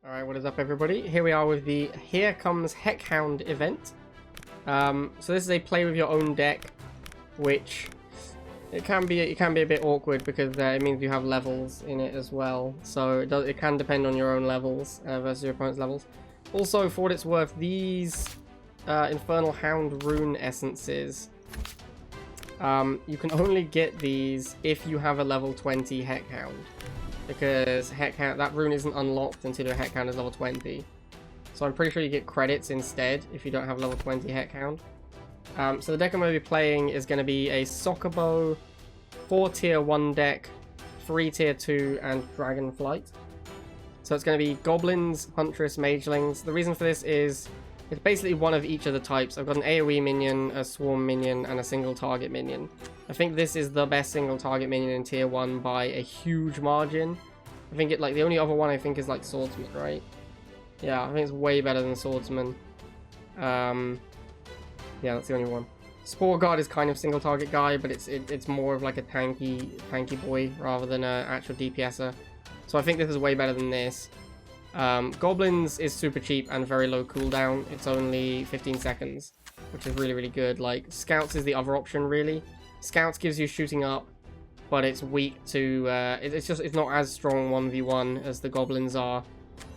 Alright, what is up everybody? Here we are with the Here Comes Heckhound event. So this is a play with your own deck, which it can be a bit awkward because it means you have levels in it as well. So it can depend on your own levels versus your opponent's levels. Also, for what it's worth, these Infernal Hound rune essences, you can only get these if you have a level 20 Heckhound. Because Heckhound, that rune isn't unlocked until your Heckhound is level 20. So I'm pretty sure you get credits instead if you don't have level 20 Heckhound. So the deck I'm going to be playing is going to be a Soccer Bow, 4 tier 1 deck, 3 tier 2, and Dragonflight. So it's going to be Goblins, Huntress, Magelings. The reason for this is it's basically one of each of the types. I've got an AoE minion, a Swarm minion, and a single target minion. I think this is the best single target minion in tier 1 by a huge margin. I think the only other one I think is like Swordsman, right? Yeah, I think it's way better than Swordsman. Yeah, that's the only one. Spore Guard is kind of single target guy, but it's more of like a tanky boy rather than an actual DPSer. So I think this is way better than this. Goblins is super cheap and very low cooldown. It's only 15 seconds, which is really good. Like Scouts is the other option really. Scouts gives you shooting up, but it's weak to it's not as strong 1v1 as the Goblins are,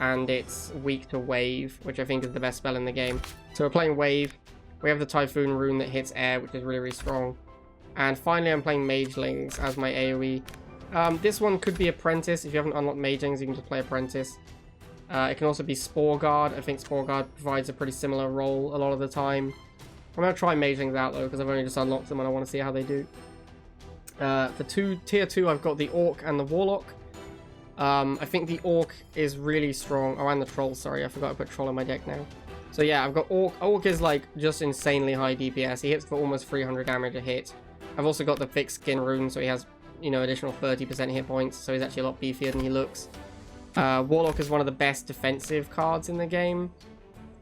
and it's weak to Wave, which I think is the best spell in the game. So we're playing Wave. We have the Typhoon rune that hits air, which is really strong. And finally I'm playing Magelings as my AoE. This one could be Apprentice. If you haven't unlocked Magelings, you can just play Apprentice. It can also be Spore Guard. I think Spore Guard provides a pretty similar role a lot of the time. I'm going to try Magelings out though, because I've only just unlocked them and I want to see how they do. For tier 2, I've got the Orc and the Warlock. I think the Orc is really strong. Oh, and the Troll, sorry. I forgot to put Troll in my deck now. So yeah, I've got Orc. Orc is like just insanely high DPS. He hits for almost 300 damage a hit. I've also got the Thick Skin rune, so he has, you know, additional 30% hit points. So he's actually a lot beefier than he looks. Warlock is one of the best defensive cards in the game.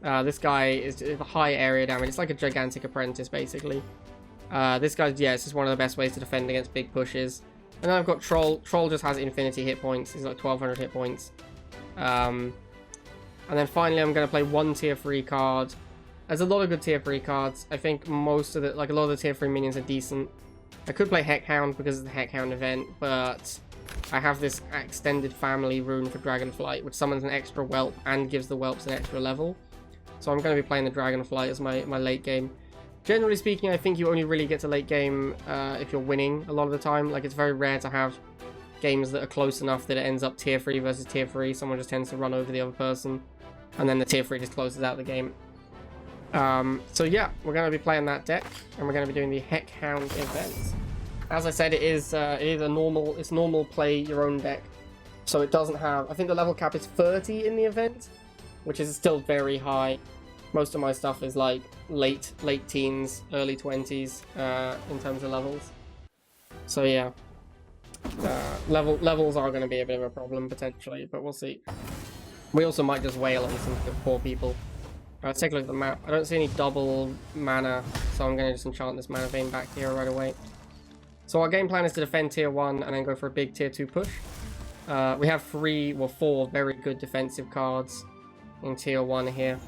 This guy is a high area damage. It's like a gigantic apprentice, basically. This guy's, yeah, it's just one of the best ways to defend against big pushes. And then I've got Troll. Troll just has infinity hit points. He's like 1200 hit points. And then finally, I'm going to play one tier 3 card. There's a lot of good tier 3 cards. I think most of the, like a lot of the tier 3 minions are decent. I could play Heckhound because it's the Heckhound event, but I have this extended family rune for Dragonflight, which summons an extra whelp and gives the whelps an extra level. So I'm going to be playing the Dragonflight as my late game. Generally speaking, I think you only really get to late game if you're winning a lot of the time. Like, it's very rare to have games that are close enough that it ends up tier 3 versus tier 3. Someone just tends to run over the other person, and then the tier 3 just closes out the game. So yeah, we're going to be playing that deck, and we're going to be doing the Heckhound event. As I said, it is normal play your own deck. So it doesn't have, I think the level cap is 30 in the event, which is still very high. Most of my stuff is like late teens, early 20s in terms of levels. So yeah, levels are going to be a bit of a problem potentially, but we'll see. We also might just wail on some poor people. Let's take a look at the map. I don't see any double mana, so I'm going to just enchant this mana vein back here right away. So our game plan is to defend tier 1 and then go for a big tier 2 push. We have 4 very good defensive cards in tier 1 here.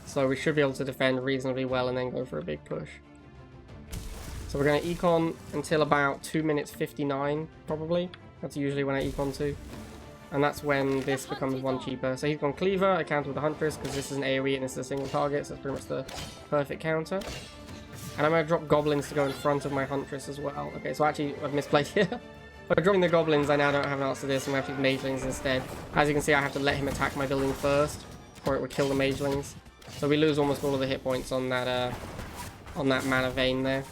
So we should be able to defend reasonably well and then go for a big push. So we're going to econ until about 2 minutes 59, probably. That's usually when I econ to. And that's when this becomes 1 cheaper. So he's gone Cleaver, I counter with the Huntress, because this is an AoE and this is a single target, so that's pretty much the perfect counter. And I'm going to drop Goblins to go in front of my Huntress as well. Okay, so actually, I've misplayed here. By dropping the Goblins, I now don't have an answer to this, and we have to use Magelings instead. As you can see, I have to let him attack my building first, or it would kill the Magelings. So we lose almost all of the hit points on that mana vein there.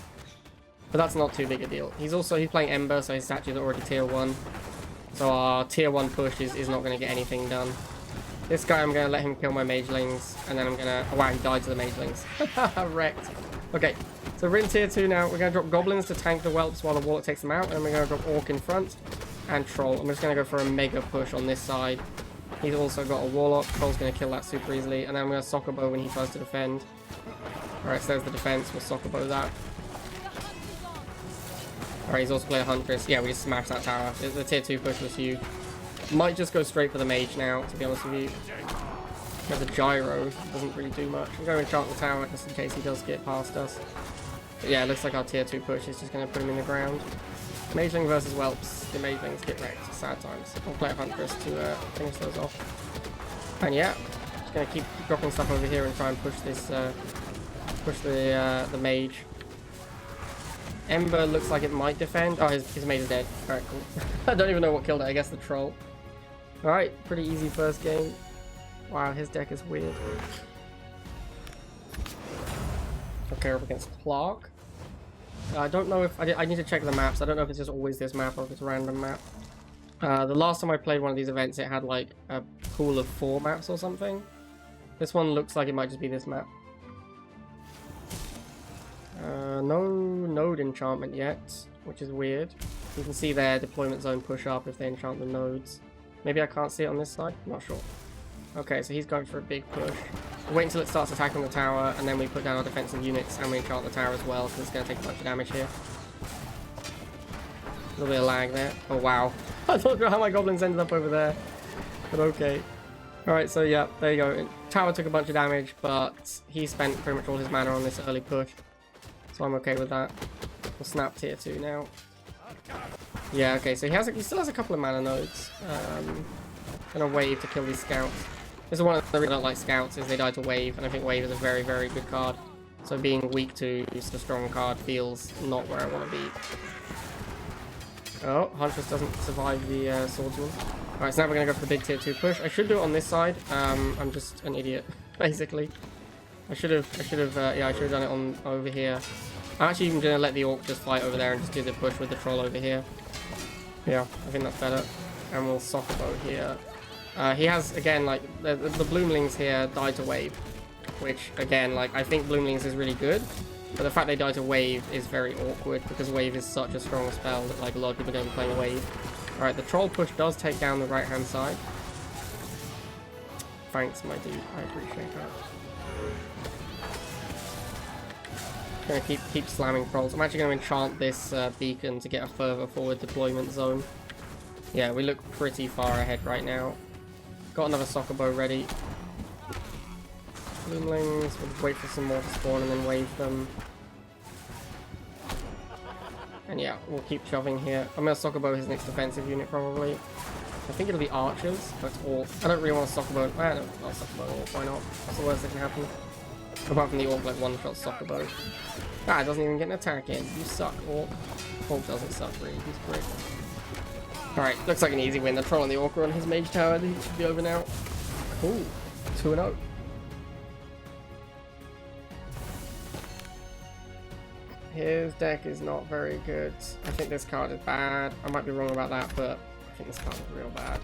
But that's not too big a deal. He's playing Ember, so his statues are already tier 1. So our tier 1 push is not going to get anything done. This guy, I'm going to let him kill my Magelings, and then I'm going to... Oh wow, he died to the Magelings. Wrecked. Okay, so we're in tier 2 now. We're going to drop Goblins to tank the Whelps while the Warlock takes them out, and we're going to drop Orc in front, and Troll. I'm just going to go for a mega push on this side. He's also got a Warlock. Troll's going to kill that super easily, and then I'm going to Soccer Bow when he tries to defend. Alright, so there's the defense. We'll Soccer Bow that. Alright, he's also played a Huntress. Yeah, we just smashed that tower. The tier 2 push was huge. Might just go straight for the mage now, to be honest with you. There's a gyro, doesn't really do much. I'm going to enchant the tower just in case he does get past us. But yeah, it looks like our tier 2 push is just going to put him in the ground. Mageling versus Whelps. The Magelings get wrecked. Sad times. I'll play a Huntress to finish those off. And yeah, just going to keep dropping stuff over here and try and push this, push the mage. Ember looks like it might defend. Oh, his mage is dead. Alright, cool. I don't even know what killed it. I guess the troll. Alright, pretty easy first game. Wow, his deck is weird. Okay, we're up against Clark. I don't know if... I need to check the maps. I don't know if it's just always this map or if it's a random map. The last time I played one of these events, it had like a pool of 4 maps or something. This one looks like it might just be this map. No node enchantment yet, which is weird. You can see their deployment zone push up if they enchant the nodes. Maybe I can't see it on this side? Not sure. Okay, so he's going for a big push. We'll wait until it starts attacking the tower, and then we put down our defensive units and we enchant the tower as well, because it's going to take a bunch of damage here. A little bit of lag there. Oh wow. I don't know how my goblins ended up over there. But okay. Alright, so yeah, there you go. Tower took a bunch of damage, but he spent pretty much all his mana on this early push. So I'm okay with that. We'll snap tier 2 now. Yeah, okay, so he still has a couple of mana nodes. Gonna wave to kill these scouts. This is one of the reasons I don't like scouts, is they die to wave, and I think wave is a very, very good card. So being weak to the strong card feels not where I want to be. Oh, Huntress doesn't survive the swordsman. Alright, so now we're gonna go for the big tier 2 push. I should do it on this side. I'm just an idiot, basically. I should have done it on over here. I'm actually even gonna let the orc just fight over there and just do the push with the troll over here. Yeah, I think that's better. And we'll soccer bow here. He has, again, like, the bloomlings here die to wave. Which, again, like, I think bloomlings is really good. But the fact they die to wave is very awkward, because wave is such a strong spell that, like, a lot of people don't be playing wave. Alright, the troll push does take down the right-hand side. Thanks, my dude. I appreciate that. Gonna keep slamming trolls. I'm actually going to enchant this beacon to get a further forward deployment zone. Yeah, we look pretty far ahead right now. Got another soccer bow ready. Bloomlings, we'll wait for some more to spawn and then wave them. And yeah, we'll keep shoving here. I'm going to soccer bow his next defensive unit probably. I think it'll be archers, but orc. I don't really want to soccer bow. I'll soccer bow orc, why not? That's the worst that can happen. Apart from the orc, like one-shot soccer bow. Ah, it doesn't even get an attack in. You suck, orc. Orc doesn't suck, really. He's great. Alright, looks like an easy win. The troll and the orc are on his mage tower. He should be over now. Cool. 2-0. His deck is not very good. I think this card is bad. I might be wrong about that, but I think this card is real bad.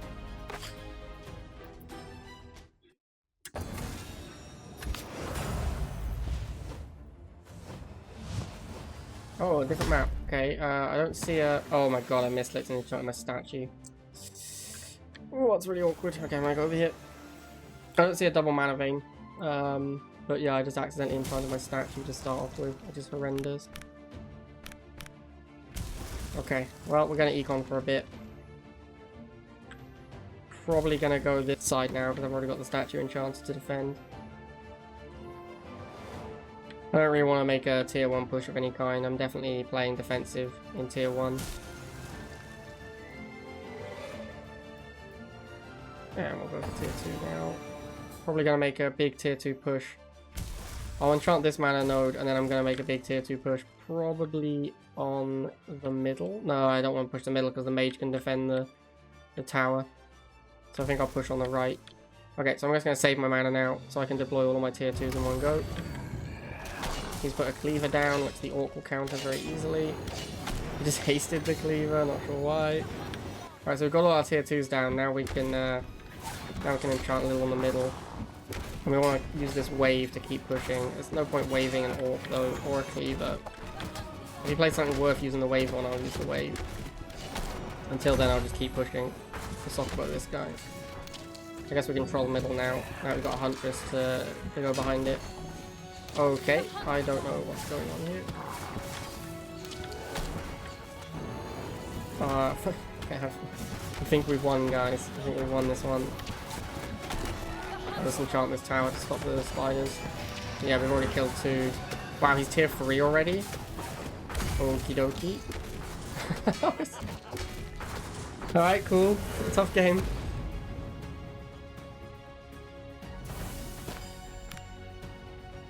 Oh, a different map. Okay, I don't see a... Oh my god, I mislit and enchanted my statue. Oh, that's really awkward. Okay, I'm gonna go over here. I don't see a double mana vein. But yeah, I just accidentally enchanted my statue to start off with, which is horrendous. Okay, well, we're gonna econ for a bit. Probably gonna go this side now, because I've already got the statue enchanted to defend. I don't really want to make a tier 1 push of any kind. I'm definitely playing defensive in tier 1. And we'll go for tier 2 now. Probably going to make a big tier 2 push. I'll enchant this mana node, and then I'm going to make a big tier 2 push. Probably on the middle. No, I don't want to push the middle because the mage can defend the tower. So I think I'll push on the right. Okay, so I'm just going to save my mana now, so I can deploy all of my tier 2s in one go. He's put a cleaver down, which the orc will counter very easily. He just hasted the cleaver, not sure why. Alright, so we've got all our tier 2s down. Now we can enchant a little in the middle. And we want to use this wave to keep pushing. There's no point waving an orc though, or a cleaver. If he plays something worth using the wave on, I'll use the wave. Until then, I'll just keep pushing to soft bow this guy. I guess we can troll the middle now. Now we've got a Huntress to go behind it. Okay, I don't know what's going on here. Okay, I think we've won, guys. I think we've won this one. Let's enchant this tower to stop the spiders. Yeah, we've already killed 2. Wow, he's tier 3 already? Okie dokie. Alright, cool. Tough game.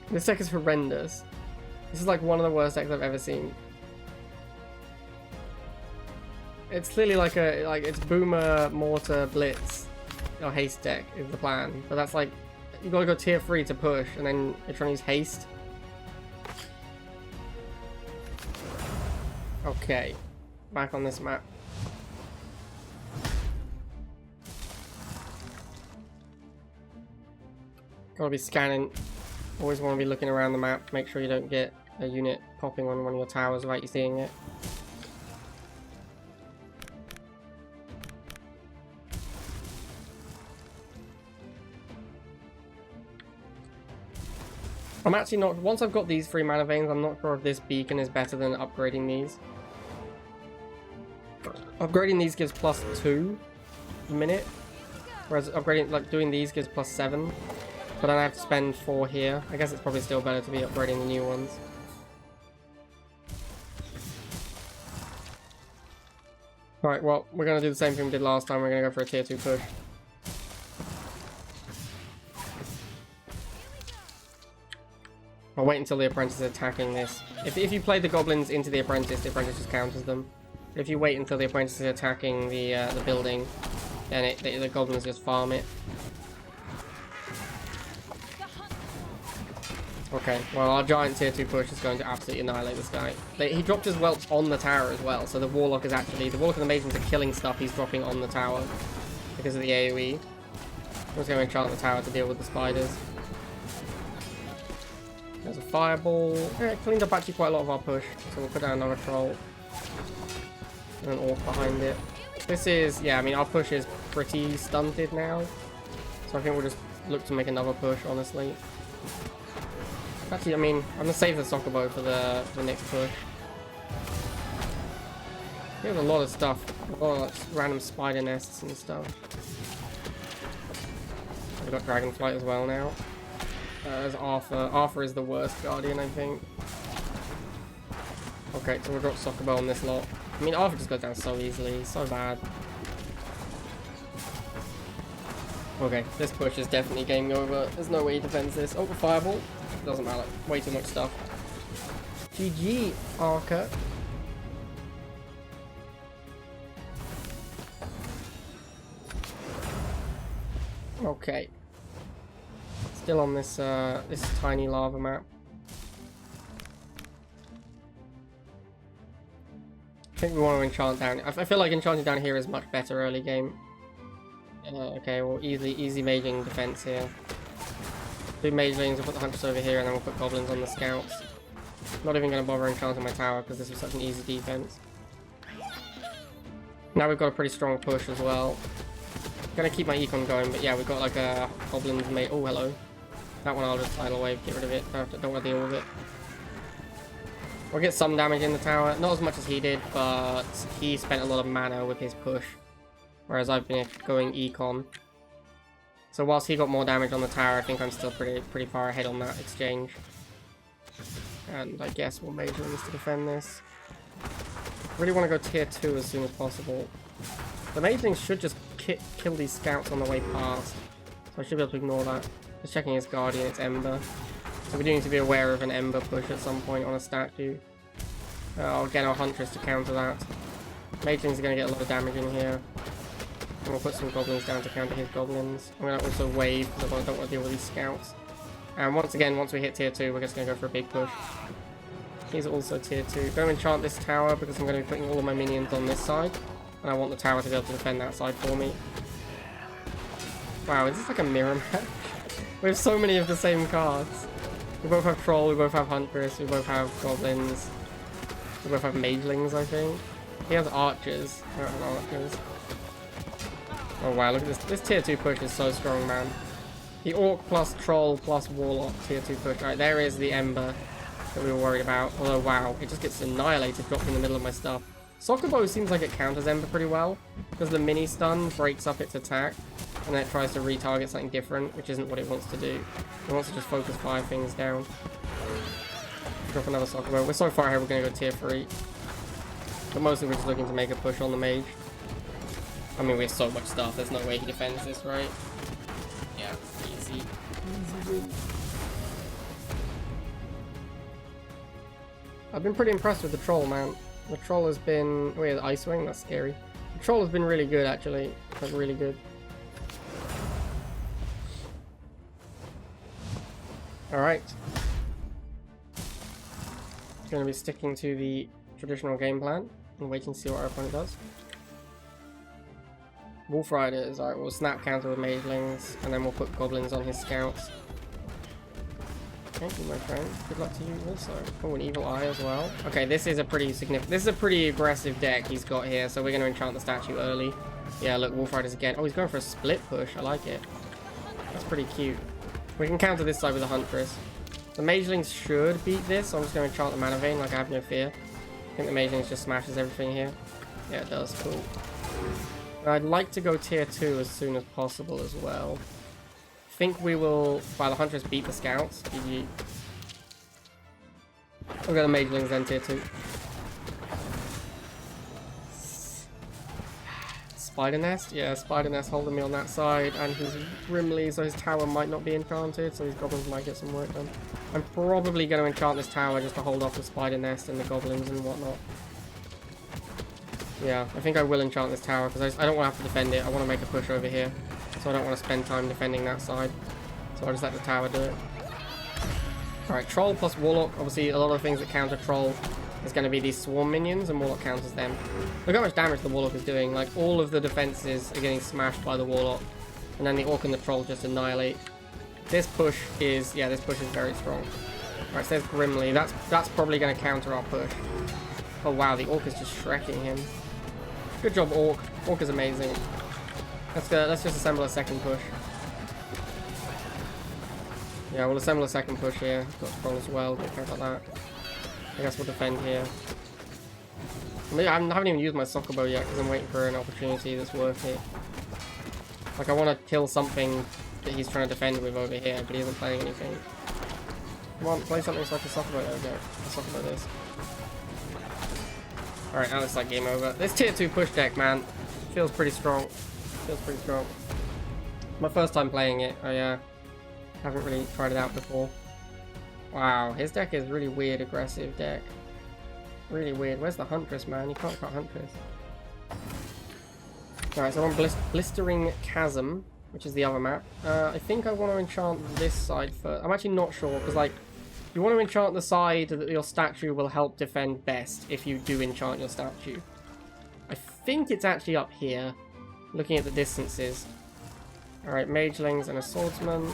This deck is horrendous. This is like one of the worst decks I've ever seen. It's clearly like it's Boomer, Mortar, Blitz, or Haste deck is the plan. But that's like, you gotta go tier 3 to push, and then you're trying to use Haste. Okay, back on this map. Gotta be scanning. Always want to be looking around the map to make sure you don't get a unit popping on one of your towers without you seeing it. I'm actually not... Once I've got these 3 mana veins, I'm not sure if this beacon is better than upgrading these. Upgrading these gives +2 a minute, whereas upgrading, like, doing these gives +7. But then I have to spend 4 here. I guess it's probably still better to be upgrading the new ones. Alright, well, we're going to do the same thing we did last time. We're going to go for a tier 2 push. I'll wait until the apprentice is attacking this. If you play the goblins into the apprentice just counters them. If you wait until the apprentice is attacking the building, then the goblins just farm it. Okay, well our giant tier 2 push is going to absolutely annihilate this guy. He dropped his whelps on the tower as well, so the warlock is actually... The warlock and the mages are killing stuff he's dropping on the tower because of the AoE. I'm just going to enchant the tower to deal with the spiders. There's a fireball. Yeah, cleaned up actually quite a lot of our push, so we'll put down another troll. And an orc behind it. This is... Yeah, I mean our push is pretty stunted now, so I think we'll just look to make another push, honestly. Actually, I mean, I'm gonna save the soccer bow for the next push. There's a lot of stuff. A lot of like, random spider nests and stuff. We've got Dragonflight as well now. There's Arthur. Arthur is the worst guardian, I think. Okay, so we've got soccer bow on this lot. I mean, Arthur just goes down so easily. So bad. Okay, this push is definitely game over. There's no way he defends this. Oh, fireball. Doesn't matter. Way too much stuff. GG, Arca. Okay. Still on this this tiny lava map. I think we want to enchant down. I feel like enchanting down here is much better early game. Okay, well, easy maging defense here. Do magelings, we'll put the hunters over here, and then we'll put goblins on the scouts. Not even going to bother enchanting my tower because this was such an easy defense. Now we've got a pretty strong push as well. Gonna keep my econ going, but yeah, we've got like a goblins mate. Oh, hello. That one I'll just tidal away, get rid of it. Don't want to deal with it. We'll get some damage in the tower. Not as much as he did, but he spent a lot of mana with his push. Whereas I've been going econ. So whilst he got more damage on the tower, I think I'm still pretty far ahead on that exchange. And I guess we'll magelings to defend this. Really want to go tier 2 as soon as possible. The magelings should just kill these scouts on the way past. So I should be able to ignore that. Just checking his guardian, it's Ember. So we do need to be aware of an Ember push at some point on a statue. I'll get our Huntress to counter that. Magelings are going to get a lot of damage in here. And we'll put some goblins down to counter his goblins. I'm going to also wave because I don't want to deal with these scouts. And once again, once we hit tier 2, we're just going to go for a big push. He's also tier 2. Going to enchant this tower because I'm going to be putting all of my minions on this side. And I want the tower to be able to defend that side for me. Wow, is this like a mirror match? We have so many of the same cards. We both have Troll, we both have Huntress, we both have Goblins. We both have Magelings, I think. He has Archers. I don't have Archers. Oh wow, look at this. This tier 2 push is so strong, man. The Orc plus Troll plus Warlock tier 2 push. Alright, there is the Ember that we were worried about. Although, wow, it just gets annihilated, dropped in the middle of my stuff. Sokobo seems like it counters Ember pretty well, because the mini stun breaks up its attack, and then it tries to retarget something different, which isn't what it wants to do. It wants to just focus 5 things down. Drop another Sokobo. We're so far ahead, we're going to go tier 3. But mostly we're just looking to make a push on the mage. I mean, we have so much stuff, there's no way he defends this, right? Yeah, easy. Easy win. I've been pretty impressed with the troll, man. The troll has been... Wait, the ice wing? That's scary. The troll has been really good, actually. Like, really good. Alright. Going to be sticking to the traditional game plan and waiting to see what our opponent does. Wolf Riders. Alright, we'll snap counter with magelings, and then we'll put goblins on his scouts. Thank you, my friend. Good luck to you also. Oh, an evil eye as well. Okay, this is a pretty significant... This is a pretty aggressive deck he's got here, so we're going to enchant the statue early. Yeah, look, Wolf Riders again. Oh, he's going for a split push. I like it. That's pretty cute. We can counter this side with a Huntress. The Magelings should beat this, so I'm just going to enchant the Mana Vein, like I have no fear. I think the Magelings just smashes everything here. Yeah, it does. Cool. I'd like to go tier 2 as soon as possible as well. I think we will, by the Huntress, beat the Scouts. GG. We'll go the Magelings then, tier 2. Spider Nest? Yeah, Spider Nest holding me on that side, and he's Grimly, so his tower might not be enchanted, so his goblins might get some work done. I'm probably going to enchant this tower just to hold off the Spider Nest and the goblins and whatnot. Yeah, I think I will enchant this tower, because I don't want to have to defend it. I want to make a push over here, so I don't want to spend time defending that side. So I'll just let the tower do it. Alright, Troll plus Warlock. Obviously, a lot of things that counter Troll is going to be these Swarm minions, and Warlock counters them. Look how much damage the Warlock is doing. Like, all of the defenses are getting smashed by the Warlock, and then the Orc and the Troll just annihilate. This push is... Yeah, this push is very strong. Alright, so there's Grimly. That's probably going to counter our push. Oh, wow, the Orc is just shrekking him. Good job, Orc. Orc is amazing. Let's just assemble a second push. Yeah, we'll assemble a second push here. Got Troll as well. Don't care about that. I guess we'll defend here. I haven't even used my soccer bow yet because I'm waiting for an opportunity that's worth it. Like, I want to kill something that he's trying to defend with over here, but he isn't playing anything. Come on, play something so I can soccer bow. There we go. I'll soccer bow this. Alright, now it's like game over. This tier 2 push deck, man, feels pretty strong. Feels pretty strong. My first time playing it. I haven't really tried it out before. Wow, his deck is really weird, aggressive deck. Really weird. Where's the Huntress, man? You can't cut Huntress. Alright, so I'm on Blistering Chasm, which is the other map. I think I want to enchant this side first. I'm actually not sure, because, like, you want to enchant the side that your statue will help defend best if you do enchant your statue. I think it's actually up here, looking at the distances. Alright, Magelings and a Swordsman.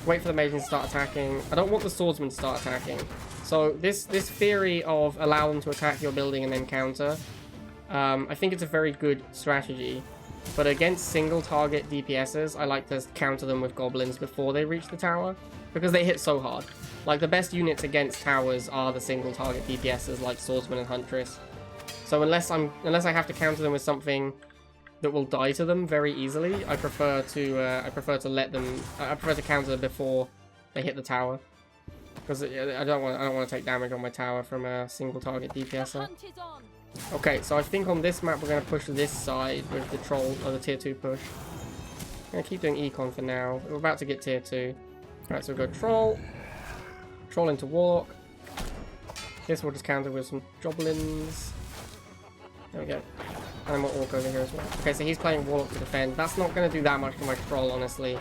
Wait for the Magelings to start attacking. I don't want the Swordsman to start attacking. So this theory of allow them to attack your building and then counter, I think it's a very good strategy. But against single target DPSs, I like to counter them with goblins before they reach the tower, because they hit so hard. Like, the best units against towers are the single target DPSs like Swordsman and Huntress. So unless I have to counter them with something that will die to them very easily, I prefer to counter them before they hit the tower, because I don't want to take damage on my tower from a single target DPSer. Okay, so I think on this map we're going to push this side with the Troll, or the tier 2 push. I'm going to keep doing Econ for now. We're about to get tier 2. Alright, so we'll go Troll. Troll into Warlock. This will just counter with some Goblins. There we go. And then we'll Orc over here as well. Okay, so he's playing Warlock to defend. That's not going to do that much to my Troll, honestly.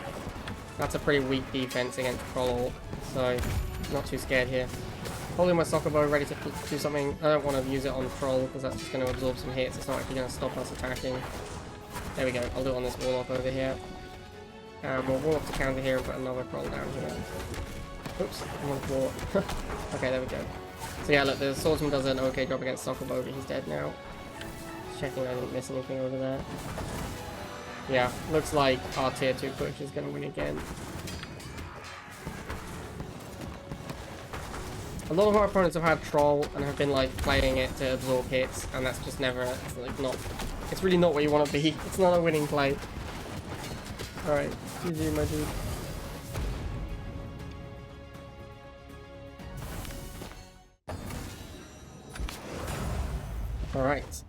That's a pretty weak defense against Troll, so not too scared here. Holding my soccer bow ready to do something. I don't want to use it on Troll because that's just going to absorb some hits. It's not actually going to stop us attacking. There we go. I'll do it on this Warlock over here. And we'll Warlock to counter here and put another Troll down here. Oops, I want to Warlock. Okay, there we go. So yeah, look, the Swordsman does an okay job against soccer bow, but he's dead now. Just checking I didn't miss anything over there. Yeah, looks like our tier 2 push is going to win again. A lot of our opponents have had Troll and have been like playing it to absorb hits, and that's just never, it's like not, it's really not what you want to be. It's not a winning play. Alright, GG my dude. Alright.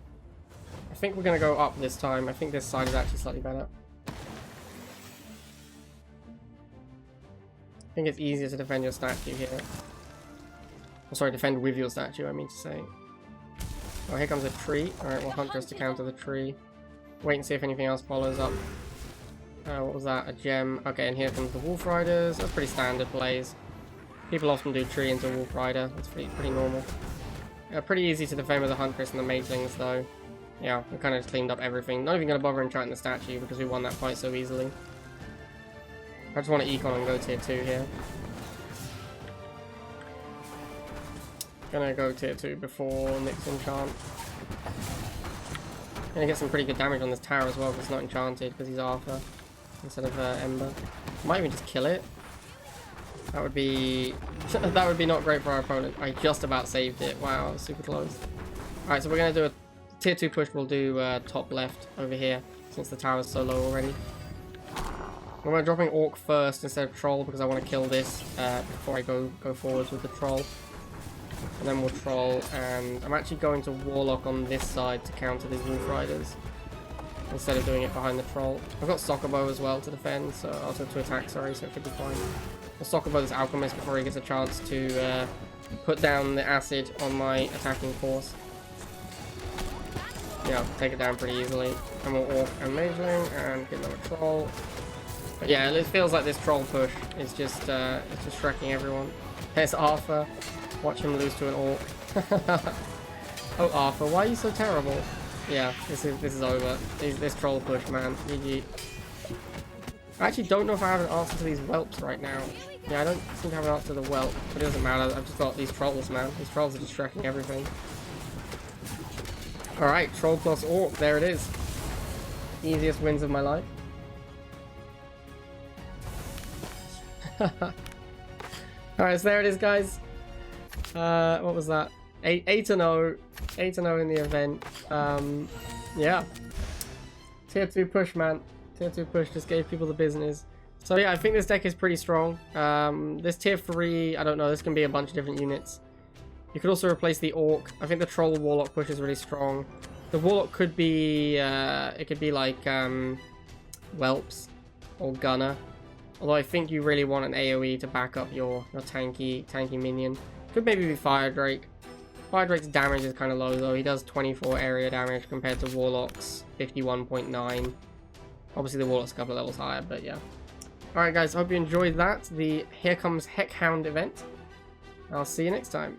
I think we're going to go up this time. I think this side is actually slightly better. I think it's easier to defend your statue here. Oh, sorry, defend with your statue, I mean to say. Oh, here comes a tree. Alright, we'll Huntress to counter the tree. Wait and see if anything else follows up. What was that? A gem. Okay, and here comes the Wolf Riders. That's pretty standard plays. People often do tree into Wolf Rider. That's pretty normal. Pretty easy to defend with the Huntress and the Magelings, though. Yeah, we kind of just cleaned up everything. Not even going to bother enchanting the statue because we won that fight so easily. I just want to econ and go tier 2 here. Gonna go tier 2 before Nick's enchant. Gonna get some pretty good damage on this tower as well because it's not enchanted because he's Arthur instead of Ember. Might even just kill it. That would be that would be not great for our opponent. I just about saved it. Wow, super close. Alright, so we're gonna do a tier 2 push. We'll do top left over here since the tower's so low already. We're dropping Orc first instead of Troll because I want to kill this before I go forwards with the Troll. And then we'll Troll, and I'm actually going to Warlock on this side to counter these Wolf Riders instead of doing it behind the Troll. I've got Soccer Bow as well to defend, so also to attack, sorry, so it should be fine. I'll Soccer Bow this Alchemist before he gets a chance to put down the acid on my attacking force. Yeah, take it down pretty easily. And we'll Orc and Mageling and get another Troll. But yeah, it feels like this Troll push is just it's just wrecking everyone. There's Arthur. Watch him lose to an Orc. Oh Arthur, why are you so terrible? Yeah, this is over. This Troll push, man. GG. I actually don't know if I have an answer to these whelps right now. Yeah, I don't seem to have an answer to the whelp, but it doesn't matter. I've just got these Trolls, man. These Trolls are just wrecking everything. Alright, Troll plus Orc, there it is. Easiest wins of my life. Alright, so there it is, guys. What was that? 8-0. 8-0 in the event. Yeah. Tier 2 push, man. Tier 2 push just gave people the business. So yeah, I think this deck is pretty strong. This tier 3, I don't know, this can be a bunch of different units. You could also replace the Orc. I think the Troll Warlock push is really strong. The Warlock could be, it could be like, Whelps or Gunner. Although I think you really want an AoE to back up your tanky minion. Could maybe be Fire Drake. Fire Drake's damage is kind of low though. He does 24 area damage compared to Warlock's 51.9. Obviously the Warlock's a couple of levels higher, but yeah. Alright guys, I hope you enjoyed that. The Here Comes Heckhound event. I'll see you next time.